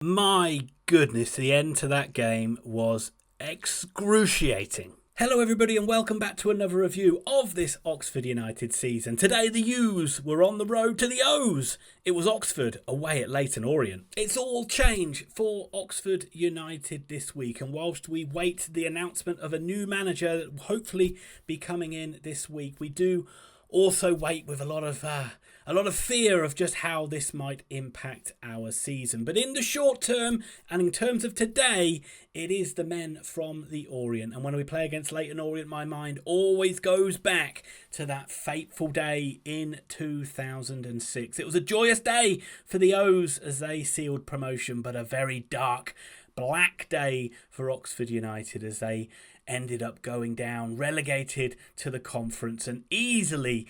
My goodness, the end to that game was excruciating. Hello everybody and welcome back to another review of this Oxford United season. Today the U's were on the road to the O's. It was Oxford away at Leyton Orient. It's all change for Oxford United this week, and whilst we wait the announcement of a new manager that will hopefully be coming in this week, we do also wait with a lot of fear of just how this might impact our season. But in the short term, and in terms of today, it is the men from the Orient. And when we play against Leyton Orient, my mind always goes back to that fateful day in 2006. It was a joyous day for the O's as they sealed promotion, but a very dark, black day for Oxford United as they ended up going down, relegated to the conference, and easily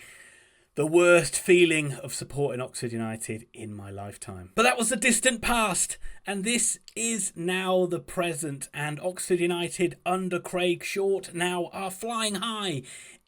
the worst feeling of supporting Oxford United in my lifetime. But that was the distant past, and this is now the present, and Oxford United under Craig Short now are flying high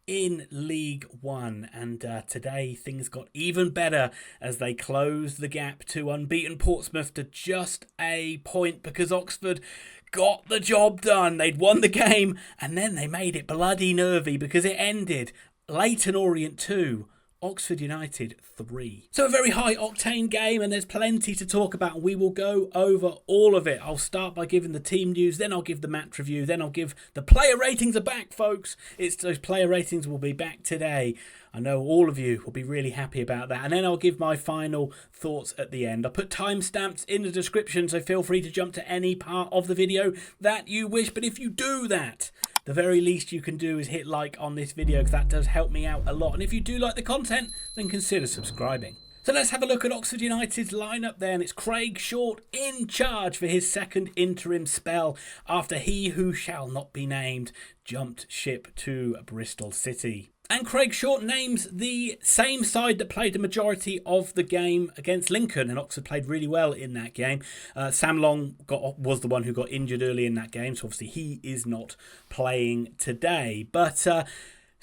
in League One, and today things got even better as they closed the gap to unbeaten Portsmouth to just a point, because Oxford got the job done. They'd won the game and then they made it bloody nervy because it ended Leyton Orient 2, Oxford United 3. So a very high octane game, and there's plenty to talk about. We will go over all of it. I'll start by giving the team news, then I'll give the match review, then I'll give the player ratings are back, folks. Those player ratings will be back today. I know all of you will be really happy about that. And then I'll give my final thoughts at the end. I'll put timestamps in the description, so feel free to jump to any part of the video that you wish. But if you do that, the very least you can do is hit like on this video, because that does help me out a lot. And if you do like the content, then consider subscribing. So let's have a look at Oxford United's lineup then. It's Craig Short in charge for his second interim spell after he who shall not be named jumped ship to Bristol City. And Craig Short names the same side that played the majority of the game against Lincoln, and Oxford played really well in that game. Sam Long was the one who got injured early in that game, so obviously he is not playing today. But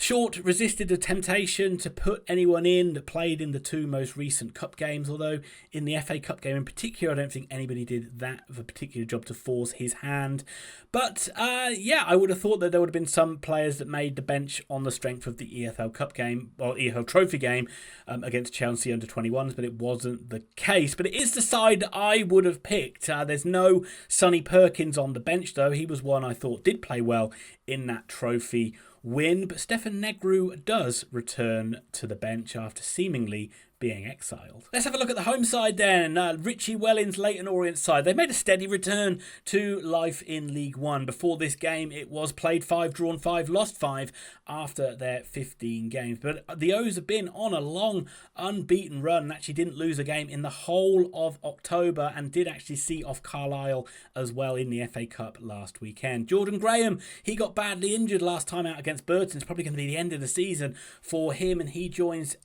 Short resisted the temptation to put anyone in that played in the two most recent cup games, although in the FA Cup game in particular, I don't think anybody did that of a particular job to force his hand. But yeah, I would have thought that there would have been some players that made the bench on the strength of the EFL Cup game, or EFL Trophy game against Chelsea under 21s, but it wasn't the case. But it is the side that I would have picked. There's no Sonny Perkins on the bench, though. He was one I thought did play well in that trophy win, but Stefan Negru does return to the bench after seemingly being exiled. Let's have a look at the home side then. Richie Welling's Leyton Orient side. They made a steady return to life in League One. Before this game, it was played 5, drawn 5, lost 5 after their 15 games. But the O's have been on a long unbeaten run and actually didn't lose a game in the whole of October, and did actually see off Carlisle as well in the FA Cup last weekend. Jordan Graham, he got badly injured last time out against Burton. It's probably going to be the end of the season for him, and he joins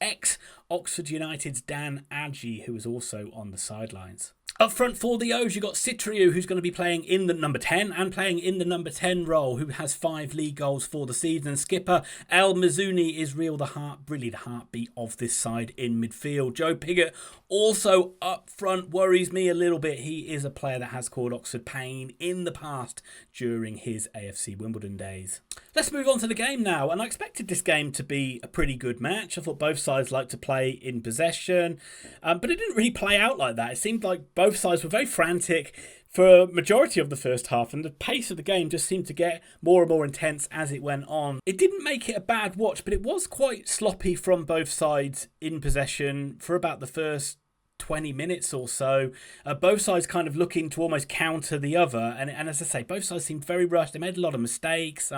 Oxford United's Dan Adji, who is also on the sidelines. Up front for the O's, you've got Sotiriou, who's going to be playing in the number 10 and playing in the number 10 role, who has 5 league goals for the season. And skipper El Mizuni is really the heartbeat of this side in midfield. Joe Pigott also up front worries me a little bit. He is a player that has caused Oxford pain in the past during his AFC Wimbledon days. Let's move on to the game now, and I expected this game to be a pretty good match. I thought both sides liked to play in possession, but it didn't really play out like that. It seemed like both sides were very frantic for a majority of the first half, and the pace of the game just seemed to get more and more intense as it went on. It didn't make it a bad watch, but it was quite sloppy from both sides in possession for about the first 20 minutes or so. Both sides kind of looking to almost counter the other, and as I say, both sides seemed very rushed. They made a lot of mistakes.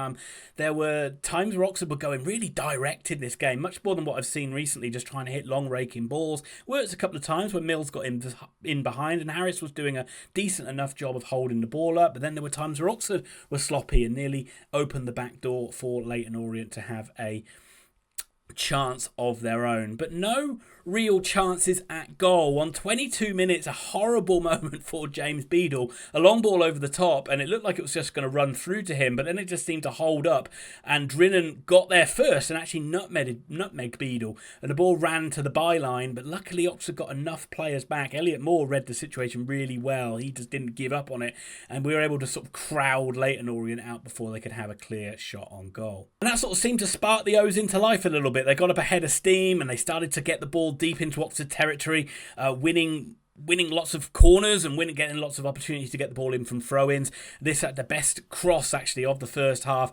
There were times where Oxford were going really direct in this game, much more than what I've seen recently, just trying to hit long raking balls. Worked a couple of times when Mills got in behind and Harris was doing a decent enough job of holding the ball up, but then there were times where Oxford were sloppy and nearly opened the back door for Leyton Orient to have a chance of their own. But no real chances at goal. On 22 minutes, a horrible moment for James Beadle. A long ball over the top, and it looked like it was just going to run through to him, but then it just seemed to hold up, and Drinan got there first and actually nutmegged Beadle, and the ball ran to the byline, but luckily Oxford got enough players back. Elliot Moore read the situation really well. He just didn't give up on it, and we were able to sort of crowd Leyton Orient out before they could have a clear shot on goal. And that sort of seemed to spark the O's into life a little bit. They got up ahead of steam and they started to get the ball deep into Oxford territory, winning lots of corners and getting lots of opportunities to get the ball in from throw-ins. This at the best cross actually of the first half.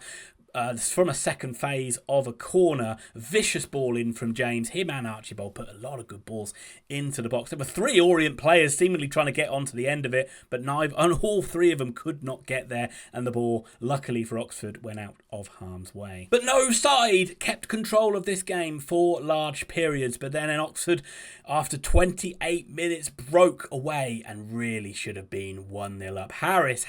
From a second phase of a corner, vicious ball in from James. Him and Archibald put a lot of good balls into the box. There were 3 Orient players seemingly trying to get onto the end of it, but all 3 of them could not get there, and the ball, luckily for Oxford, went out of harm's way. But no side kept control of this game for large periods, but then in Oxford, after 28 minutes, broke away and really should have been 1-0 up. Harris,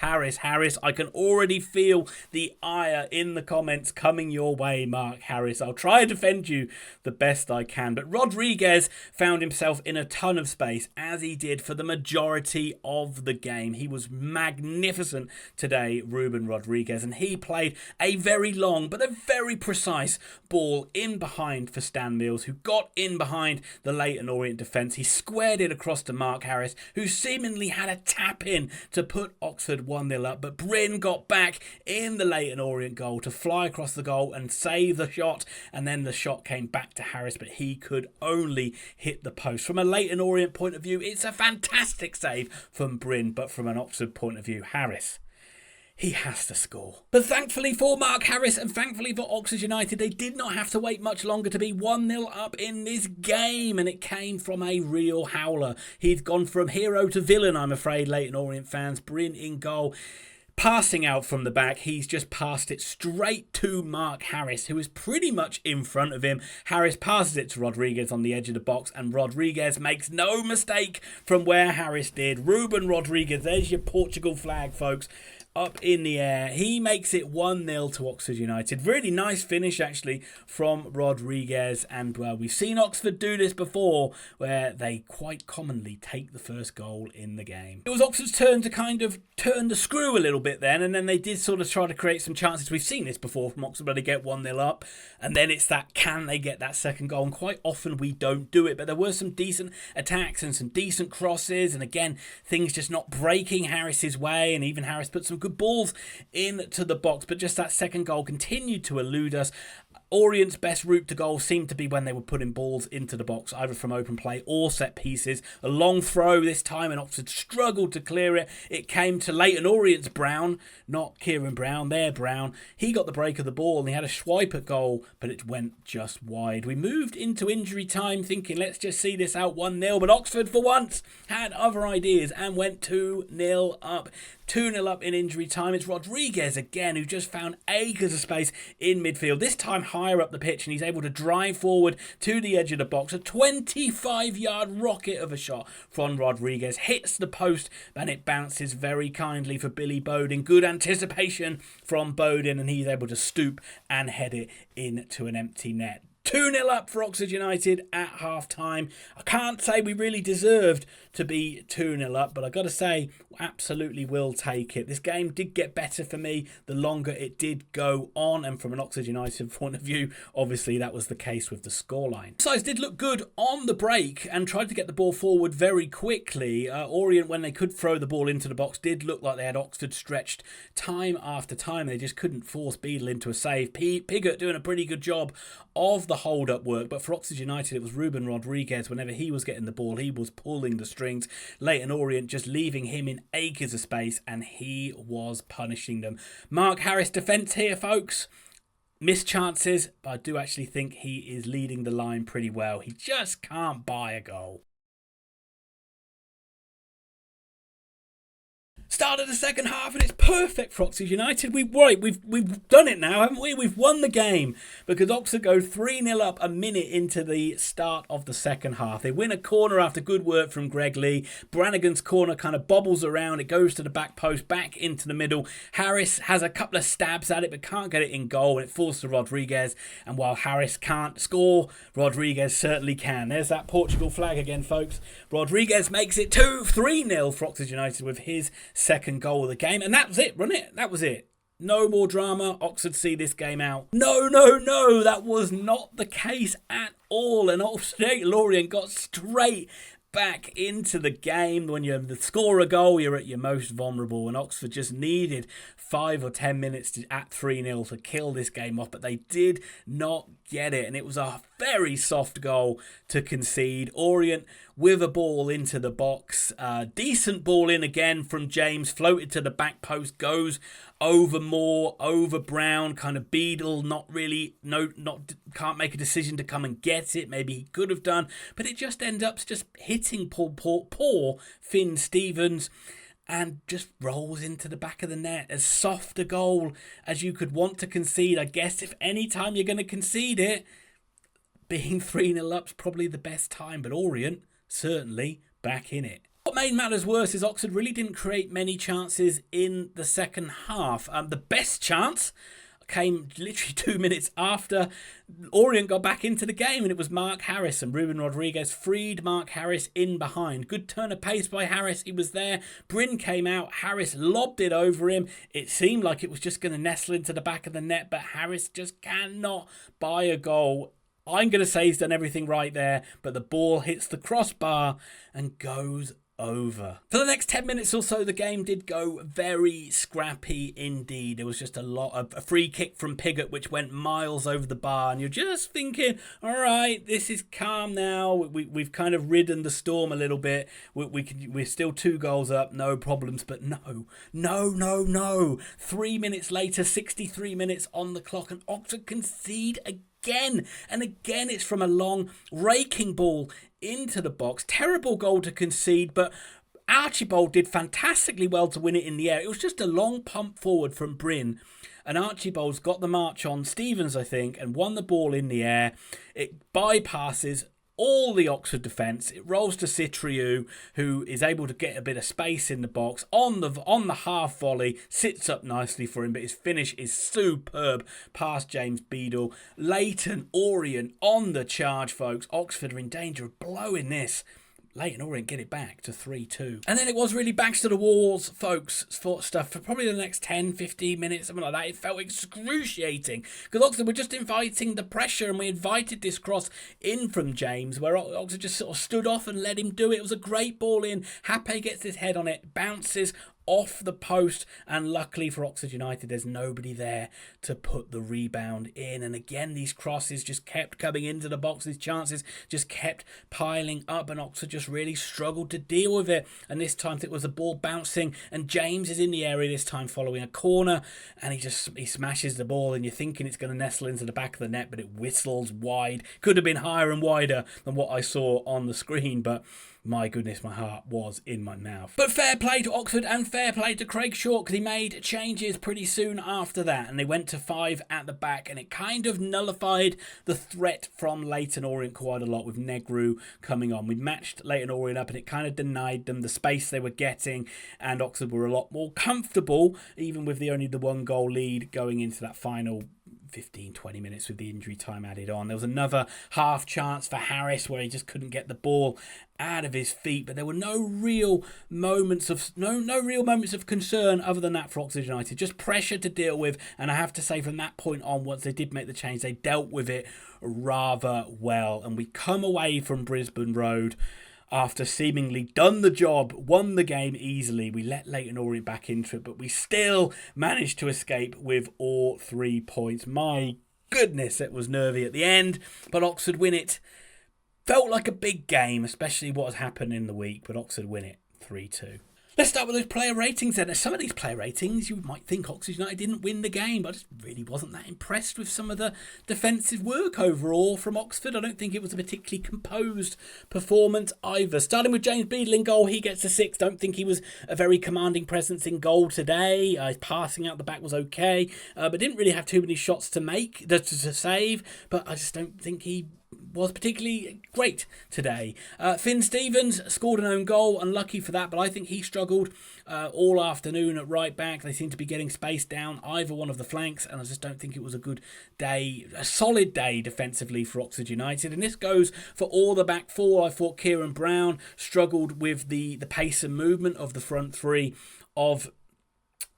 I can already feel the ire in the comments coming your way, Mark Harris. I'll try and defend you the best I can. But Rodrigues found himself in a ton of space, as he did for the majority of the game. He was magnificent today, Ruben Rodrigues, and he played a very long but a very precise ball in behind for Stan Mills, who got in behind the Leyton Orient defence. He squared it across to Mark Harris, who seemingly had a tap in to put Oxford 1-0 up, but Bryn got back in the Leyton Orient goal to fly across the goal and save the shot, and then the shot came back to Harris, but he could only hit the post. From a Leyton Orient point of view, it's a fantastic save from Bryn, but from an Oxford point of view, Harris, he has to score. But thankfully for Mark Harris and thankfully for Oxford United, they did not have to wait much longer to be 1-0 up in this game, and it came from a real howler. He'd gone from hero to villain, I'm afraid, Leyton Orient fans. Bryn in goal. Passing out from the back, he's just passed it straight to Mark Harris, who is pretty much in front of him. Harris passes it to Rodrigues on the edge of the box, and Rodrigues makes no mistake from where Harris did. Ruben Rodrigues, there's your Portugal flag, folks, up in the air. He makes it 1-0 to Oxford United. Really nice finish, actually, from Rodrigues. And, well, we've seen Oxford do this before, where they quite commonly take the first goal in the game. It was Oxford's turn to kind of turn the screw a little bit then, and then they did sort of try to create some chances. We've seen this before from Oxford, where they get 1-0 up, and then it's that, can they get that second goal? And quite often we don't do it, but there were some decent attacks and some decent crosses, and again, things just not breaking Harris's way, and even Harris put some good balls into the box, but just that second goal continued to elude us. Orient's best route to goal seemed to be when they were putting balls into the box, either from open play or set pieces. A long throw this time, and Oxford struggled to clear it. It came to Leyton Orient's Brown, not Kieran Brown, their Brown. He got the break of the ball and he had a swipe at goal, but it went just wide. We moved into injury time thinking, let's just see this out 1-0, but Oxford for once had other ideas and went 2-0 up. 2-0 up in injury time. It's Rodrigues again, who just found acres of space in midfield, this time higher up the pitch, and he's able to drive forward to the edge of the box. A 25-yard rocket of a shot from Rodrigues hits the post, and it bounces very kindly for Billy Bodin. Good anticipation from Bodin, and he's able to stoop and head it into an empty net. 2-0 up for Oxford United at half-time. I can't say we really deserved to be 2-0 up, but I've got to say, absolutely will take it. This game did get better for me the longer it did go on, and from an Oxford United point of view, obviously that was the case with the scoreline. Sides did look good on the break and tried to get the ball forward very quickly. Orient, when they could throw the ball into the box, did look like they had Oxford stretched time after time. They just couldn't force Beadle into a save. Piggott doing a pretty good job of the hold-up work, but for Oxford United, it was Ruben Rodrigues. Whenever he was getting the ball, he was pulling the strings. Leyton Orient just leaving him in acres of space, and he was punishing them. Mark Harris defence here, folks. Missed chances, but I do actually think he is leading the line pretty well. He just can't buy a goal. Start of the second half, and it's perfect for Oxford United. We've done it now, haven't we? We've won the game because Oxford go 3-0 up a minute into the start of the second half. They win a corner after good work from Greg Lee. Brannigan's corner kind of bobbles around. It goes to the back post, back into the middle. Harris has a couple of stabs at it, but can't get it in goal, and it falls to Rodrigues. And while Harris can't score, Rodrigues certainly can. There's that Portugal flag again, folks. Rodrigues makes it 3-0 for Oxford United with his second goal of the game. And that was it, wasn't it? That was it. No more drama. Oxford see this game out. No. That was not the case at all. And Leyton Orient got straight back into the game. When you score a goal, you're at your most vulnerable. And Oxford just needed 5 or 10 minutes at 3-0 to kill this game off. But they did not get it. And it was a very soft goal to concede. Orient with a ball into the box. Decent ball in again from James. Floated to the back post. Goes over Moore, over Brown. Kind of Beadle. Can't make a decision to come and get it. Maybe he could have done. But it just ends up just hitting poor Finn Stevens. And just rolls into the back of the net. As soft a goal as you could want to concede. I guess if any time you're going to concede it, being 3-0 up's probably the best time. But Orient certainly back in it. What made matters worse is Oxford really didn't create many chances in the second half. The best chance came literally 2 minutes after Orient got back into the game, and it was Mark Harris, and Ruben Rodrigues freed Mark Harris in behind. Good turn of pace by Harris. He was there. Bryn came out. Harris lobbed it over him. It seemed like it was just going to nestle into the back of the net, but Harris just cannot buy a goal. I'm going to say he's done everything right there, but the ball hits the crossbar and goes over. For the next 10 minutes or so, the game did go very scrappy indeed. There was just a free kick from Pigott which went miles over the bar, and you're just thinking, all right, this is calm now. We've kind of ridden the storm a little bit. We're still 2 goals up, no problems. But no. 3 minutes later, 63 minutes on the clock, and Oxford concede again. And again, it's from a long raking ball into the box. Terrible goal to concede, but Archibald did fantastically well to win it in the air. It was just a long pump forward from Bryn, and Archibald's got the march on Stevens, I think, and won the ball in the air. It bypasses all the Oxford defence. It rolls to Sotiriou, who is able to get a bit of space in the box on the half volley. Sits up nicely for him, but his finish is superb past James Beadle. Leyton Orient on the charge, folks. Oxford are in danger of blowing this. Leyton Orient get it back to 3-2. And then it was really backs to the walls, folks, for stuff for probably the next 10, 15 minutes, something like that. It felt excruciating because Oxford were just inviting the pressure, and we invited this cross in from James, where Oxford just sort of stood off and let him do it. It was a great ball in. Hape gets his head on it, bounces off the post, and luckily for Oxford United, there's nobody there to put the rebound in. And again, these crosses just kept coming into the box. These chances just kept piling up, and Oxford just really struggled to deal with it. And this time it was the ball bouncing, and James is in the area this time following a corner, and he smashes the ball, and you're thinking it's going to nestle into the back of the net, but it whistles wide. Could have been higher and wider than what I saw on the screen, but my goodness, my heart was in my mouth. But fair play to Oxford and fair play to Craig Short, because he made changes pretty soon after that, and they went to 5 at the back, and it kind of nullified the threat from Leyton Orient quite a lot with Negru coming on. We matched Leyton Orient up, and it kind of denied them the space they were getting, and Oxford were a lot more comfortable, even with only the 1 goal lead going into that final 15-20 minutes with the injury time added on. There was another half chance for Harris where he just couldn't get the ball out of his feet, but there were no real moments of concern other than that for Oxford United. Just pressure to deal with, and I have to say from that point on, once they did make the change, they dealt with it rather well, and we come away from Brisbane Road after seemingly done the job, won the game easily. We let Leyton Orient back into it, but we still managed to escape with all 3 points. My goodness, it was nervy at the end, but Oxford win it. Felt like a big game, especially what has happened in the week, but Oxford win it 3-2. Let's start with those player ratings then. Some of these player ratings, you might think Oxford United didn't win the game, but I just really wasn't that impressed with some of the defensive work overall from Oxford. I don't think it was a particularly composed performance either. Starting with James Beadle in goal, he gets a 6. Don't think he was a very commanding presence in goal today. His passing out the back was okay, but didn't really have too many shots to make, to save, but I just don't think he was particularly great today. Finn Stevens scored an own goal, unlucky for that, but I think he struggled all afternoon at right back. They seemed to be getting spaced down either one of the flanks, and I just don't think it was a good day, a solid day defensively for Oxford United. And this goes for all the back four. I thought Kieran Brown struggled with the pace and movement of the front three of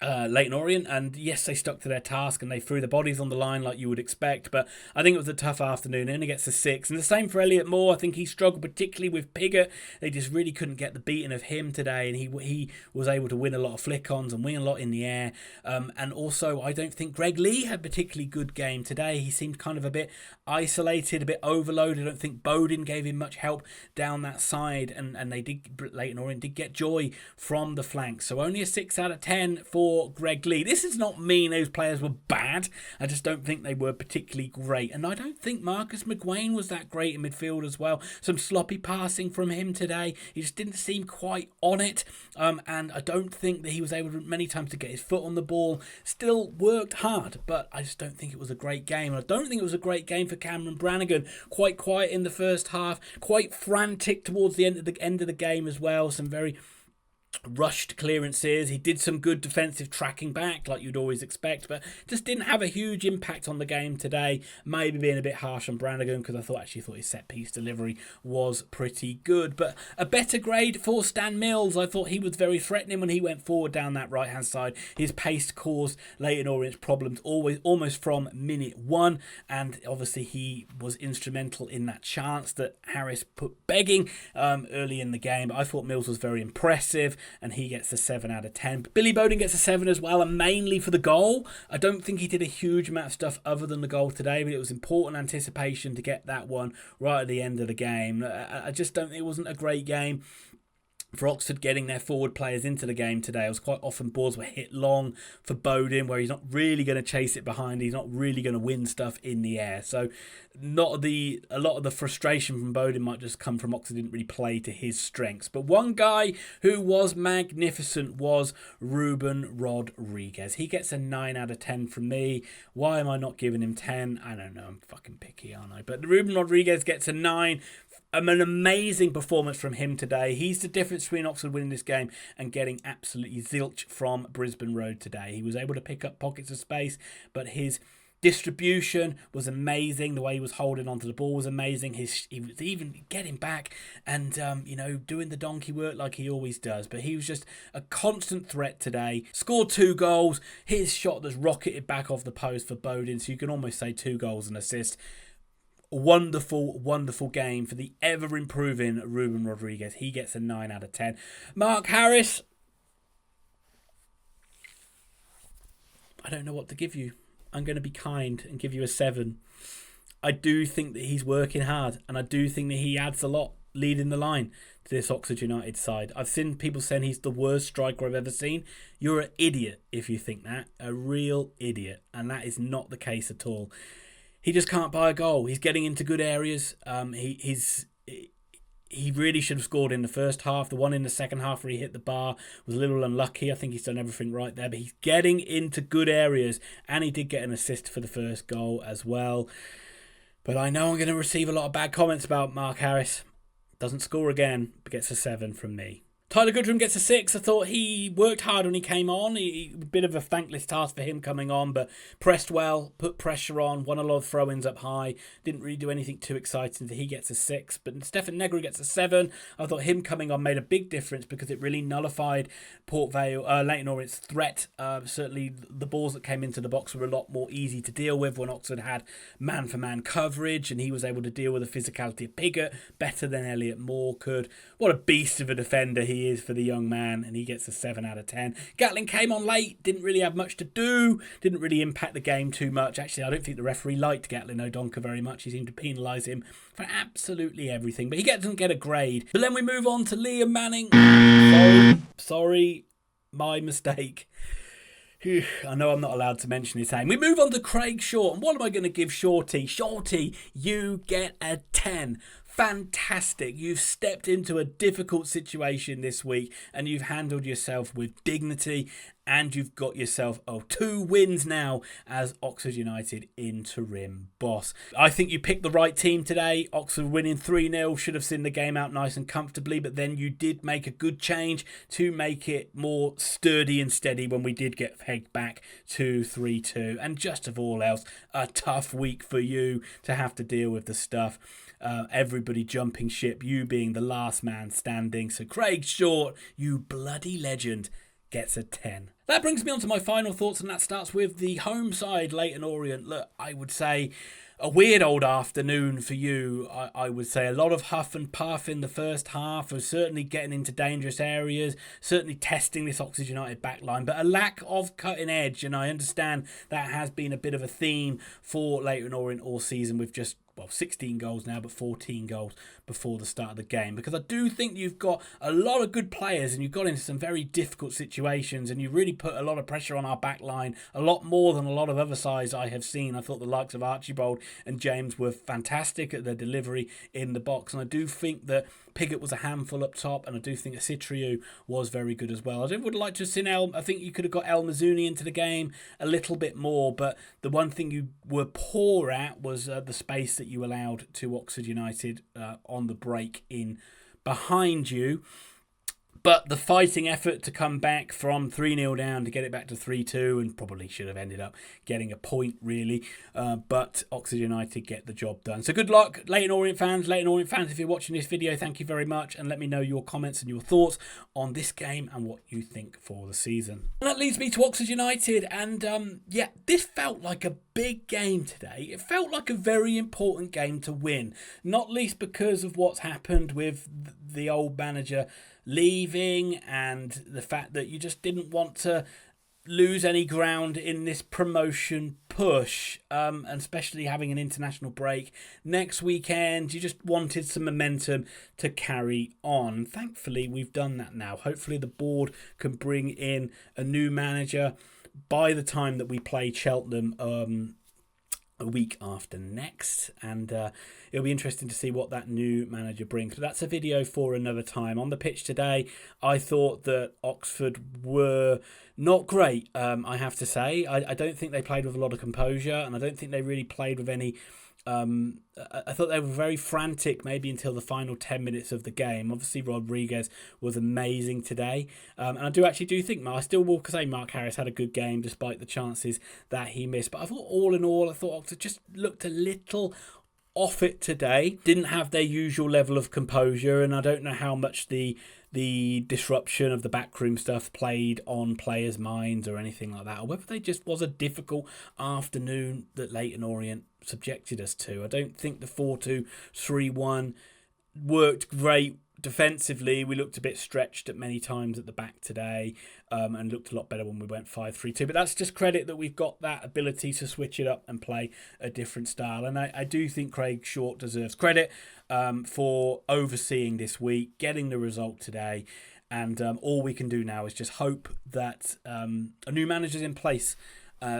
Leyton Orient, and yes, they stuck to their task and they threw the bodies on the line like you would expect, but I think it was a tough afternoon, and he gets a 6. And the same for Elliot Moore. I think he struggled particularly with Piggott. They just really couldn't get the beating of him today, and he was able to win a lot of flick-ons and win a lot in the air. And also, I don't think Greg Lee had a particularly good game today. He seemed kind of a bit isolated, a bit overloaded. I don't think Bodin gave him much help down that side, and Leyton Orient did get joy from the flanks. So only a 6 out of 10 for Greg Lee. This does not mean those players were bad. I just don't think they were particularly great. And I don't think Marcus McGuane was that great in midfield as well. Some sloppy passing from him today. He just didn't seem quite on it. And I don't think that he was able to, many times, to get his foot on the ball. Still worked hard, but I just don't think it was a great game. And I don't think it was a great game for Cameron Brannigan. Quite quiet in the first half. Quite frantic towards the end of the game as well. Some very rushed clearances. He did some good defensive tracking back like you'd always expect, but just didn't have a huge impact on the game today. Maybe being a bit harsh on Brannigan, because I thought his set piece delivery was pretty good. But a better grade for Stan Mills. I thought he was very threatening when he went forward down that right hand side. His pace caused Leyton Orient's problems almost from minute 1, and obviously he was instrumental in that chance that Harris put begging early in the game. But I thought Mills was very impressive, and he gets a 7 out of 10. Billy Bodin gets a 7 as well, and mainly for the goal. I don't think he did a huge amount of stuff other than the goal today, but it was important anticipation to get that one right at the end of the game. I just don't think it wasn't a great game for Oxford getting their forward players into the game today. It was quite often balls were hit long for Bodin, where he's not really going to chase it behind. He's not really going to win stuff in the air. So a lot of the frustration from Bodin might just come from Oxford didn't really play to his strengths. But one guy who was magnificent was Ruben Rodrigues. He gets a 9 out of 10 from me. Why am I not giving him 10? I don't know. I'm fucking picky, aren't I? But Ruben Rodrigues gets a 9. An amazing performance from him today. He's the difference between Oxford winning this game and getting absolutely zilch from Brisbane Road today. He was able to pick up pockets of space, but his distribution was amazing. The way he was holding onto the ball was amazing. He was even getting back and doing the donkey work like he always does. But he was just a constant threat today. Scored 2 goals. His shot that's rocketed back off the post for Bodin, so you can almost say 2 goals and assist. Wonderful, wonderful game for the ever-improving Ruben Rodrigues. He gets a 9 out of 10. Mark Harris, I don't know what to give you. I'm going to be kind and give you a 7. I do think that he's working hard, and I do think that he adds a lot leading the line to this Oxford United side. I've seen people saying he's the worst striker I've ever seen. You're an idiot if you think that. A real idiot. And that is not the case at all. He just can't buy a goal. He's getting into good areas. He really should have scored in the first half. The one in the second half where he hit the bar was a little unlucky. I think he's done everything right there. But he's getting into good areas. And he did get an assist for the first goal as well. But I know I'm going to receive a lot of bad comments about Mark Harris. Doesn't score again, but gets a 7 from me. Tyler Goodrum gets a 6. I thought he worked hard when he came on. A bit of a thankless task for him coming on, but pressed well, put pressure on, won a lot of throw-ins up high. Didn't really do anything too exciting, so he gets a 6. But Stefan Negri gets a 7. I thought him coming on made a big difference because it really nullified Leyton Orient's threat. Certainly the balls that came into the box were a lot more easy to deal with when Oxford had man-for-man coverage, and he was able to deal with the physicality of Piggott better than Elliot Moore could. What a beast of a defender he he is for the young man, and he gets a 7 out of 10. Gatlin came on late, didn't really have much to do, didn't really impact the game too much. Actually, I don't think the referee liked Gatlin O'Donkor very much. He seemed to penalise him for absolutely everything, but he doesn't get a grade. But then we move on to Liam Manning. Sorry, my mistake. I know I'm not allowed to mention his name. We move on to Craig Short. And what am I going to give Shorty? Shorty, you get a 10. Fantastic. You've stepped into a difficult situation this week and you've handled yourself with dignity, and you've got yourself 2 wins now as Oxford United interim boss. I think you picked the right team today. Oxford winning 3-0 should have seen the game out nice and comfortably, but then you did make a good change to make it more sturdy and steady when we did get pegged back to 3-2. And just of all else, a tough week for you to have to deal with the stuff. Everybody jumping ship, you being the last man standing. So Craig Short, you bloody legend, gets a 10. That brings me on to my final thoughts, and that starts with the home side, Leyton Orient. Look, I would say a weird old afternoon for you. I would say a lot of huff and puff in the first half, of certainly getting into dangerous areas, certainly testing this Oxford United backline, but a lack of cutting edge. And I understand that has been a bit of a theme for Leyton Orient all season, with just 16 goals now, but 14 goals before the start of the game. Because I do think you've got a lot of good players and you've got into some very difficult situations, and you really put a lot of pressure on our back line, a lot more than a lot of other sides I have seen. I thought the likes of Archibald and James were fantastic at their delivery in the box, and I do think that Piggott was a handful up top, and I do think Sotiriou was very good as well. I would like to have seen I think you could have got El Mazouni into the game a little bit more, but the one thing you were poor at was the space that you allowed to Oxford United on the break in behind you. But the fighting effort to come back from 3-0 down to get it back to 3-2, and probably should have ended up getting a point, really. But Oxford United get the job done. So good luck, Leyton Orient fans. Leyton Orient fans, if you're watching this video, thank you very much. And let me know your comments and your thoughts on this game and what you think for the season. And that leads me to Oxford United. And yeah, this felt like a big game today. It felt like a very important game to win. Not least because of what's happened with the old manager leaving, and the fact that you just didn't want to lose any ground in this promotion push, and especially having an international break next weekend. You just wanted some momentum to carry on. Thankfully, we've done that now. Hopefully the board can bring in a new manager by the time that we play Cheltenham a week after next, and it'll be interesting to see what that new manager brings. But that's a video for another time. On the pitch today, I thought that Oxford were not great, I have to say. I don't think they played with a lot of composure, and I don't think they really played with any I thought they were very frantic maybe until the final 10 minutes of the game. Obviously Rodrigues was amazing today, and I do think I still will say Mark Harris had a good game despite the chances that he missed. But I thought all in all, I thought Oxford just looked a little off it today. Didn't have their usual level of composure, and I don't know how much the disruption of the backroom stuff played on players' minds or anything like that, or whether they just was a difficult afternoon that Leyton Orient subjected us to. I don't think the 4-2-3-1 worked great defensively. We looked a bit stretched at many times at the back today, and looked a lot better when we went 5-3-2. But that's just credit that we've got that ability to switch it up and play a different style. And I do think Craig Short deserves credit for overseeing this week, getting the result today. And all we can do now is just hope that a new manager's in place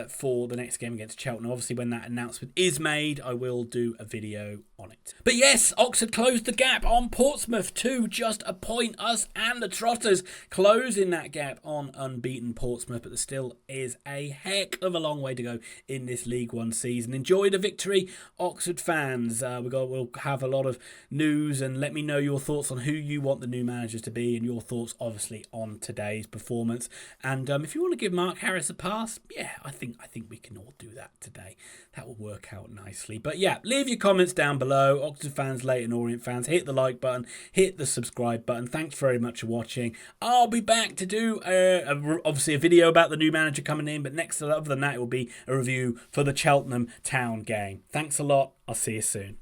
for the next game against Cheltenham. Obviously, when that announcement is made, I will do a video on it. But yes, Oxford closed the gap on Portsmouth to just a point. Us and the Trotters closing that gap on unbeaten Portsmouth, but there still is a heck of a long way to go in this League One season. Enjoy the victory, Oxford fans. We'll have a lot of news, and let me know your thoughts on who you want the new managers to be, and your thoughts obviously on today's performance. And if you want to give Mark Harris a pass, yeah, I think we can all do that today. That will work out nicely. But yeah, leave your comments down below. Oxford fans, Leyton Orient fans, hit the like button, hit the subscribe button. Thanks very much for watching. I'll be back to do obviously a video about the new manager coming in, but next, other than that, it will be a review for the Cheltenham Town game. Thanks a lot. I'll see you soon.